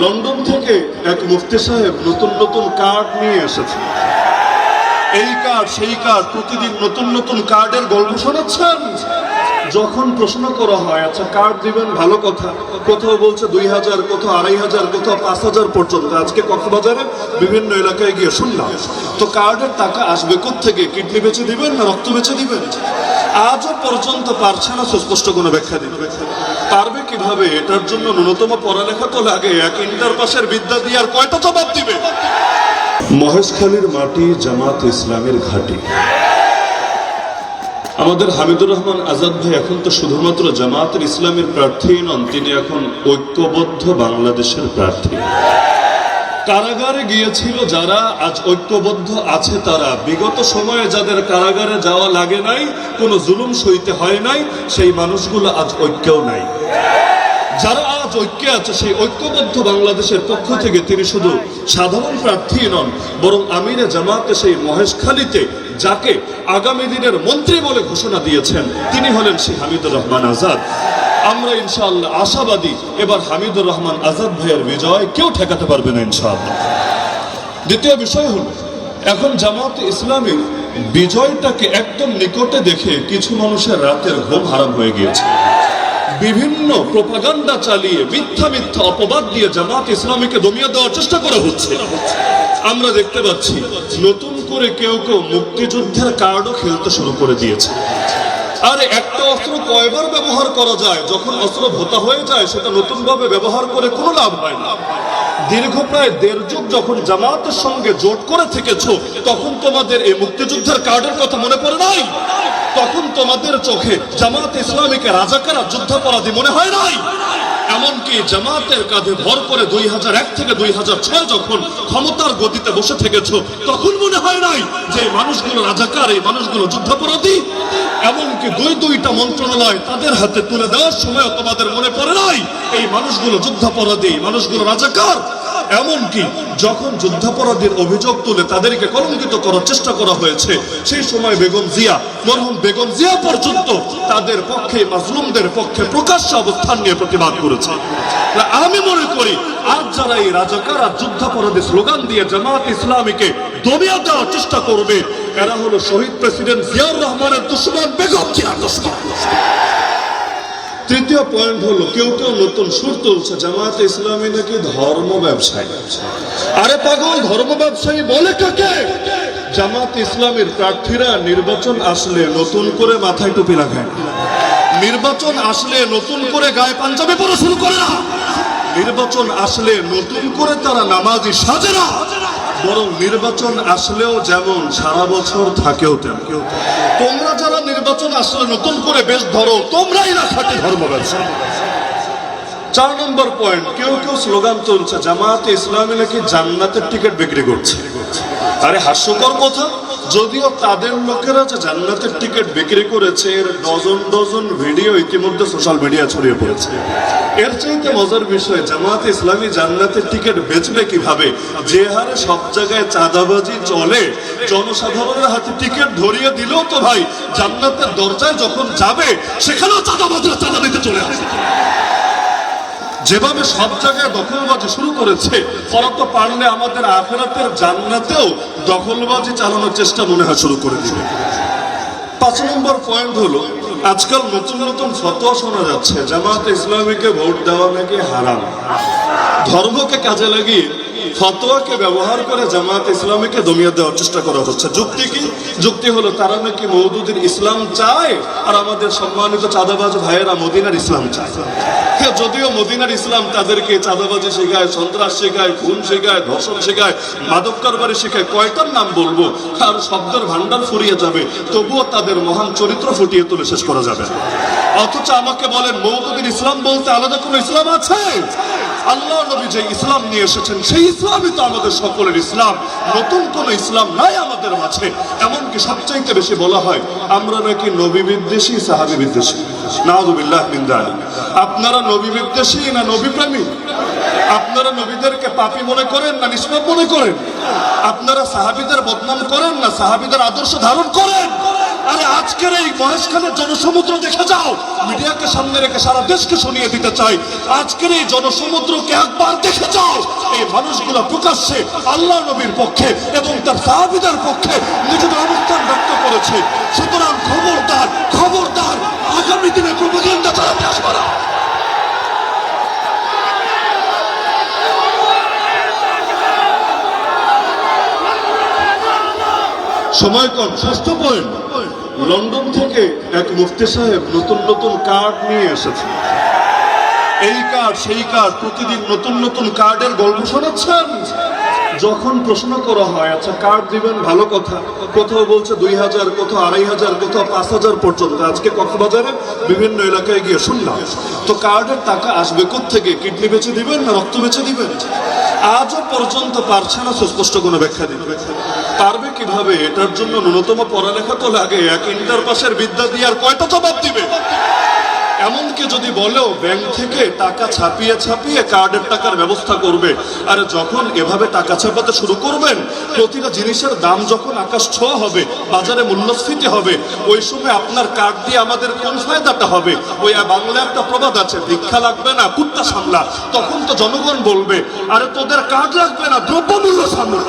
London থেকে এক মুফতি সাহেব নতুন নতুন কার্ড নিয়ে এসেছে। এই কার্ড সেই কার্ড, প্রতিদিন নতুন নতুন কার্ডের গল্প শোনাচ্ছেন। যখন প্রশ্ন করা হয় আচ্ছা কার্ড দিবেন ভালো কথা, কোথাও বলছে 2000, কোথাও 2500, কোথাও 5000 পর্যন্ত। আজকে কক্সবাজারে বিভিন্ন এলাকায় গিয়ে শুনলাম তো কার্ডের টাকা আসবে কোত্থেকে? কিডনি বেচে দিবেন না রক্ত বেচে দিবেন? আজও পর্যন্ত পারছে না সুস্পষ্ট কোনো ব্যাখ্যা দিতে। পারবে কিভাবে? এটার জন্য ন্যূনতম পড়ালেখা তো লাগে। এক ইন্টার পাসের বিদ্যা দিয়ে আর কয়টা জবাব দিবে? মহেশখালীর মাটি জামাত ইসলামের ঘাঁটি। আমাদের হামিদুর রহমান আজাদ ভাই এখন তো শুধুমাত্র জামাতের ইসলামের প্রার্থী নন, তিনি এখন ঐক্যবদ্ধ বাংলাদেশের প্রার্থী। কারাগারে গিয়েছিল যারা, আজ ঐক্যবদ্ধ আছে তারা। বিগত সময়ে যাদের কারাগারে যাওয়া লাগে নাই, কোনো জুলুম সইতে হয় নাই, সেই মানুষগুলো আজ ঐক্যও নাই। যারা আজ ঐক্যে আছে সেই ঐক্যবদ্ধ বাংলাদেশের পক্ষ থেকে তিনি শুধু সাধারণ প্রার্থী নন, বরং আমিরে জামাতে সেই মহেশখালীতে যাকে আগামী দিনের মন্ত্রী বলে ঘোষণা দিয়েছেন তিনি হলেন সেই হামিদুর রহমান আজাদ। আমরা ইনশাআল্লাহ আশাবাদী এবার হামিদুর রহমান আজাদ ভাইয়ের বিজয় কেউ ঠেকাতে পারবে না ইনশাআল্লাহ। দ্বিতীয় বিষয় হল, এখন জামাত ইসলামী বিজয়টাকে একদম নিকটে দেখে কিছু মানুষের রাতের ঘুম হারাম হয়ে গিয়েছে। বিভিন্ন প্রোপাগান্ডা চালিয়ে মিথ্যা মিথ্যা অপবাদ দিয়ে জামাত ইসলামীকে দমিয়ে দেওয়ার চেষ্টা করা হচ্ছে। আমরা দেখতে পাচ্ছি নতুন করে কেউ কেউ মুক্তিযুদ্ধের কার্ডও খেলতে শুরু করে দিয়েছে। আরে একটা অস্ত্র কয়বার ব্যবহার করা যায়? যখন অস্ত্র ভোতা হয়ে যায় সেটা নতুন ভাবে ব্যবহার করে কোনো লাভ হয় না। দীর্ঘ প্রায় 1.5 যুগ যখন জামাতের সঙ্গে জোট করে থেকেছো, তখন তোমাদের এই মুক্তিযুদ্ধের কার্ডের কথা মনে পড়ে নাই? তখন তোমাদের চোখে জামাত ইসলামীকে রাজাকার যুদ্ধাপরাধী মনে হয় নাই? এমনকি জামাতের কাঁধে ভর করে 2001 থেকে 2006 যখন ক্ষমতার গদিতে বসে থেকেছো, তখন মনে হয় নাই যে এই মানুষগুলো রাজাকার, এই মানুষগুলো যুদ্ধাপরাধী? এমনকি দুইটা মন্ত্রণালয় তাদের হাতে তুলে দেওয়ার সময় তোমাদের মনে পড়ে নাই এই মানুষগুলো যুদ্ধাপরাধী, মানুষগুলো রাজাকার? এমনকি যখন যুদ্ধাপরাধীর অভিযোগ তুলে তাদেরকে কলঙ্কিত করার চেষ্টা করা হয়েছে, সেই সময় বেগম জিয়া, মরহুম বেগম জিয়া পর্যন্ত তাদের পক্ষে, মাজলুমদের পক্ষে প্রকাশ্যে অবস্থান নিয়ে প্রতিবাদ করেছে। আমি মনে করি আজ যারা এই রাজাকার আর যুদ্ধাপরাধী স্লোগান দিয়ে জামাত ইসলামীকে দমিয়ে দেওয়ার চেষ্টা করবে, এরা হলো শহীদ প্রেসিডেন্ট জিয়াউর রহমানের দুশমন, বেগম জিয়ার দুশমন। তৃতীয় পয়েন্ট হলো, কেউ কেউ নতুন সুর তুলছে জামাত ইসলামী নাকি ধর্ম ব্যবসায়ী। আরে পাগল, ধর্ম ব্যবসায়ী বলে কাকে? জামাত ইসলামের প্রার্থীরা নির্বাচন আসলে নতুন করে মাথায় টুপি লাগায়, নির্বাচন আসলে নতুন করে গায়ে পাঞ্জাবি পরা শুরু করে না, নির্বাচন আসলে নতুন করে তারা নামাজি সাজে না, বরং নির্বাচন আসলেও যেমন সারা বছর থাকেও তেমন। তোমরা যারা নির্বাচন আসলে নতুন করে বেশ ধরো, তোমরাই না খাঁটি ধর্ম ব্যবসা। 4 নম্বর পয়েন্ট, কেউ কেউ স্লোগান তুলছে জামাতে ইসলামী নাকি জান্নাতের টিকিট বিক্রি করছে। আরে হাস্যকর কথা, যদিও তাদের লোকেরা যে জান্নাতের টিকিট বিক্রি করেছে এর ডজন ডজন ভিডিও ইতিমধ্যে সোশ্যাল মিডিয়া ছড়িয়ে পড়েছে। এর চাইতে মজার বিষয়, জামাত ইসলামী জান্নাতের টিকিট বেচবে কিভাবে? যে হারে সব জায়গায় চাঁদাবাজি চলে, জনসাধারণের হাতে টিকিট ধরিয়ে দিলেও তো ভাই জান্নাতের দরজায় যখন যাবে সেখানেও চাঁদাবাজিরা চাঁদা দিতে চলে আসে। যেভাবে সব জায়গায় দখলবাজি শুরু করেছে, ওরা তো পারলে আমাদের আখিরাতের জান্নাতেও দখলবাজি চালানোর চেষ্টা মনে হয় শুরু করে দিবে। 5 নম্বর পয়েন্ট হলো, আজকাল নতুন নতুন ফতোয়া শোনা যাচ্ছে জামাত ইসলামীকে ভোট দেওয়া নাকি হারাম। ধর্মকে কাজে লাগিয়ে ফতোয়াকে ব্যবহার করে জামাত ইসলামীকে দমিয়ে দেওয়ার চেষ্টা করা হচ্ছে। যুক্তি কি? যুক্তি হলো তারা নাকি মওদুদের ইসলাম চায় আর আমাদের সম্মানিত চাঁদাবাজ ভাইয়েরা মদিনার ইসলাম চায়। যদিও মদিনার ইসলাম তাদেরকে চাঁদাবাজি শেখায়, সন্ত্রাস শেখায়, খুন শেখায়, ধর্ষণ শেখায়, মাদক কারবারি শেখায়, কয়টার নাম বলবো আর শব্দের ভান্ডার ফুরিয়ে যাবে, তবুও তাদের মহান চরিত্র ফুটিয়ে তুলে শেষ করা যাবে। অথচ আমাকে বলেন মওদুদের ইসলাম বলতে আলাদা কোনো ইসলাম আছে? আল্লাহ নবী যে ইসলাম নিয়ে এসেছেন সেই ইসলামই তো আমাদের সকলের ইসলাম, নতুন কোন ইসলাম নাই আমাদের মাঝে। এমনকি সবচাইতে বেশি বলা হয় আমরা নাকি নবী বিদ্বেষী, সাহাবী বিদ্বেষী। নাউযুবিল্লাহ মিন যালিক। আপনারা নবী বিদ্বেষী না নবী প্রেমী? আপনারা নবীদেরকে পাপী মনে করেন না নিষ্পাপ মনে করেন? আপনারা সাহাবীদের বদনাম করেন না সাহাবীদের আদর্শ ধারণ করেন? আরে আজকের এই মহেশখালীর জনসমুদ্র দেখে যাও, মিডিয়াকে সামনে রেখে সারা দেশকে শুনিয়ে দিতে চাই, আজকের এই জনসমুদ্রকে একবার দেখে যাও, প্রকাশ্যে আল্লাহ নবীর পক্ষে এবং তার সাহাবীদের পক্ষে নিজেদের অবস্থান ব্যক্ত করেছে। সুতরাং খবরদার খবরদার, আগামী দিনে প্রোপাগান্ডা চালাতে আসবে না। সময় কম, ষষ্ঠ পয়েন্ট, লন্ডন থেকে এক মুফতি সাহেব নতুন নতুন কার্ড নিয়ে এসেছে। এই কার্ড সেই কার্ড, প্রতিদিন নতুন নতুন কার্ডের গল্প শোনাচ্ছেন। যখন প্রশ্ন করা হয় আচ্ছা কার্ড দিবেন, ভালো কথা, কোথাও বলছে 2000, কোথাও 2500, কোথাও 5000 পর্যন্ত। আজকে কক্সবাজারে বিভিন্ন এলাকায় গিয়ে শুনলাম, তো কার্ডের টাকা আসবে কোত্থেকে? কিডনি বেচে দিবেন না রক্ত বেচে দিবেন? আজও পর্যন্ত পারছে না সুস্পষ্ট কোনো ব্যাখ্যা দিতে। পারবে কিভাবে? এটার জন্য ন্যূনতম পড়ালেখা তো লাগে। এক ইন্টার পাসের বিদ্যা দিয়ে আর কয়টা জবাব দিবে? এমনকি যদি বলেও ব্যাংক থেকে টাকা ছাপিয়ে ছাপিয়ে কার্ডের টাকার ব্যবস্থা করবে। আর যখন এভাবে টাকা ছাপাতে শুরু করবেন, প্রতিটা জিনিসের দাম যখন আকাশ ছোঁয়া হবে, বাজারে মূল্যস্ফীতি হবে, ওই সময় আপনার কার্ড দিয়ে আমাদের কোন ফায়দাটা হবে? ওই বাংলায় একটা প্রবাদ আছে, ভিক্ষা লাগবে না কুত্তা সামলা। তখন তো জনগণ বলবে আরে তোদের কার্ড লাগবে না, দ্রব্যমূল্য সামলা।